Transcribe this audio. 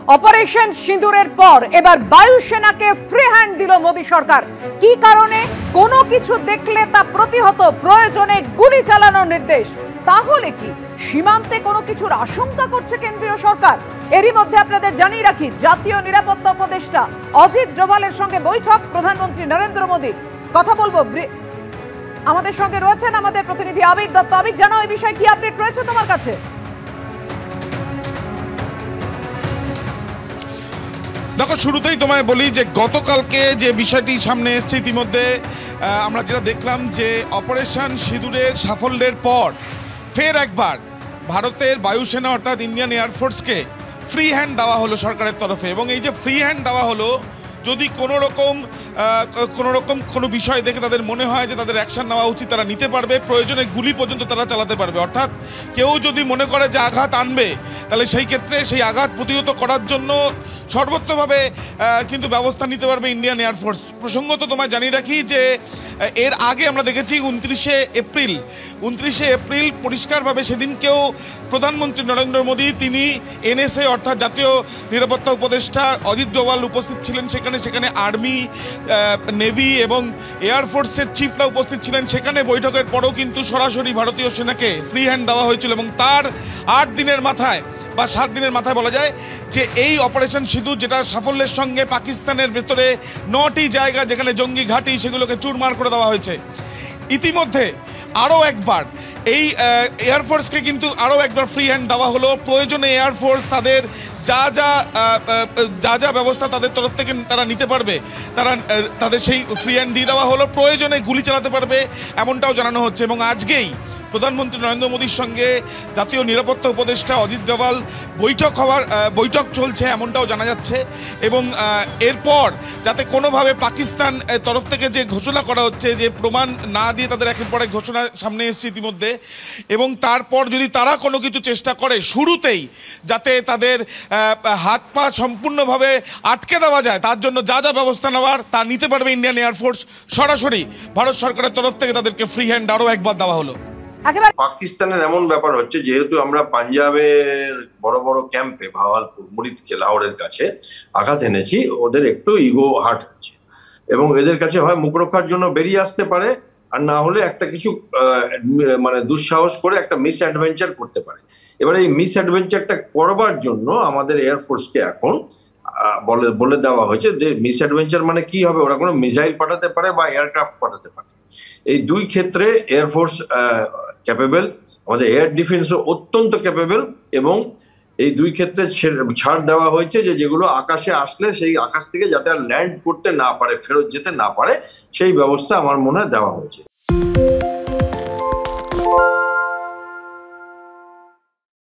Operation সিঁদুরের পর এবার বায়ুসেনাকে ফ্রি হ্যান্ড দিল মোদী সরকার। কি কারণে? কোনো কিছু দেখলে তা প্রতিহত, প্রয়োজনে গুলি চালানোর নির্দেশ। তাহলে কি সীমান্তে কোনো কিছুর আশঙ্কা করছে কেন্দ্রীয় সরকার? এরই মধ্যে আপনাদের জানিয়ে রাখি, জাতীয় নিরাপত্তা উপদেষ্টা অজিত ডোভালের সঙ্গে বৈঠক প্রধানমন্ত্রী নরেন্দ্র মোদী। কথা বলবো, আমাদের সঙ্গে রয়েছেন আমাদের প্রতিনিধি আবির দত্ত। আবির, জানাও এই বিষয়ে কি আপডেট রয়েছে তোমার কাছে? দেখো, শুরুতেই তোমায় বলি যে গতকালকে যে বিষয়টি সামনে এসছে, ইতিমধ্যে আমরা যেটা দেখলাম যে অপারেশন সিঁদুরের সাফল্যের পর ফের একবার ভারতের বায়ুসেনা অর্থাৎ ইন্ডিয়ান এয়ারফোর্সকে ফ্রি হ্যান্ড দেওয়া হলো সরকারের তরফে। এবং এই যে ফ্রি হ্যান্ড দেওয়া হলো, যদি কোনো রকম কোনো বিষয় দেখে তাদের মনে হয় যে তাদের অ্যাকশন নেওয়া উচিত, তারা নিতে পারবে, প্রয়োজনে গুলি পর্যন্ত তারা চালাতে পারবে। অর্থাৎ কেউ যদি মনে করে যে আঘাত আনবে, তাহলে সেই ক্ষেত্রে সেই আঘাত প্রতিহত করার জন্য সর্বোচ্চভাবে কিন্তু ব্যবস্থা নিতে পারবে ইন্ডিয়ান এয়ারফোর্স। প্রসঙ্গত তোমায় জানিয়ে রাখি যে এর আগে আমরা দেখেছি 29শে এপ্রিল পরিষ্কারভাবে সেদিনকেও প্রধানমন্ত্রী নরেন্দ্র মোদী তিনি এনএসএ অর্থাৎ জাতীয় নিরাপত্তা উপদেষ্টা অজিত ডোভাল উপস্থিত ছিলেন সেখানে আর্মি, নেভি এবং এয়ারফোর্সের চিফরা উপস্থিত ছিলেন। সেখানে বৈঠকের পরেও কিন্তু সরাসরি ভারতীয় সেনাকে ফ্রি হ্যান্ড দেওয়া হয়েছিল এবং তার 8 দিনের মাথায় বা 7 দিনের মাথায় বলা যায় যে এই অপারেশন সিঁদুর, যেটা সাফল্যের সঙ্গে পাকিস্তানের ভেতরে 9টি জায়গা যেখানে জঙ্গি ঘাঁটি, সেগুলোকে চুরমার করে দেওয়া হয়েছে। ইতিমধ্যে আরও একবার এই এয়ারফোর্সকে কিন্তু আরও একবার ফ্রি হ্যান্ড দেওয়া হলো। প্রয়োজনে এয়ারফোর্স তাদের যা ব্যবস্থা তাদের তরফ থেকে তারা নিতে পারবে, তাদের সেই ফ্রি হ্যান্ড দিয়ে দেওয়া হলো। প্রয়োজনে গুলি চালাতে পারবে এমনটাও জানানো হচ্ছে। এবং আজকেই প্রধানমন্ত্রী নরেন্দ্র মোদীর সঙ্গে জাতীয় নিরাপত্তা উপদেষ্টা অজিত ডোভাল বৈঠক চলছে এমনটাও জানা যাচ্ছে। এবং এরপর যাতে কোনোভাবে পাকিস্তান তরফ থেকে যে ঘোষণা করা হচ্ছে, যে প্রমাণ না দিয়ে তাদের একের পর এক ঘোষণা সামনে এসছে ইতিমধ্যে, এবং তারপর যদি তারা কোনো কিছু চেষ্টা করে শুরুতেই যাতে তাদের হাত পা সম্পূর্ণভাবে আটকে দেওয়া যায়, তার জন্য যা ব্যবস্থা নেওয়ার তা নিতে পারবে ইন্ডিয়ান এয়ারফোর্স। সরাসরি ভারত সরকারের তরফ থেকে তাদেরকে ফ্রি হ্যান্ড আরও একবার দেওয়া হলো। পাকিস্তানের এমন ব্যাপার হচ্ছে, যেহেতু আমরা পাঞ্জাবের বড় বড় ক্যাম্পে ভাওয়ালপুর, মুরিদকে, লাহোরের কাছে আঘাত এনেছি, ওদের একটু ইগো হার্ট হচ্ছে এবং এদের কাছে হয় মুখ রক্ষার জন্য বেরিয়ে আসতে পারে, আর না হলে একটা কিছু মানে দুঃসাহস করে একটা মিস অ্যাডভেঞ্চার করতে পারে। এবারে এই মিস অ্যাডভেঞ্চারটা করবার জন্য আমাদের এয়ারফোর্সকে এখন বলে দেওয়া হয়েছে যে মিস অ্যাডভেঞ্চার মানে কি হবে, ওরা কোনো মিসাইল পাঠাতে পারে বা এয়ারক্রাফট পাঠাতে পারে। এই দুই ক্ষেত্রে এয়ারফোর্স ক্যাপেবল, আমাদের এয়ার ডিফেন্সও অত্যন্ত ক্যাপেবল, এবং এই দুই ক্ষেত্রে ছাড় দেওয়া হয়েছে যে যেগুলো আকাশে আসলে সেই আকাশ থেকে যাতে আর ল্যান্ড করতে না পারে, ফেরত যেতে না পারে, সেই ব্যবস্থা আমার মনে হয় দেওয়া হয়েছে।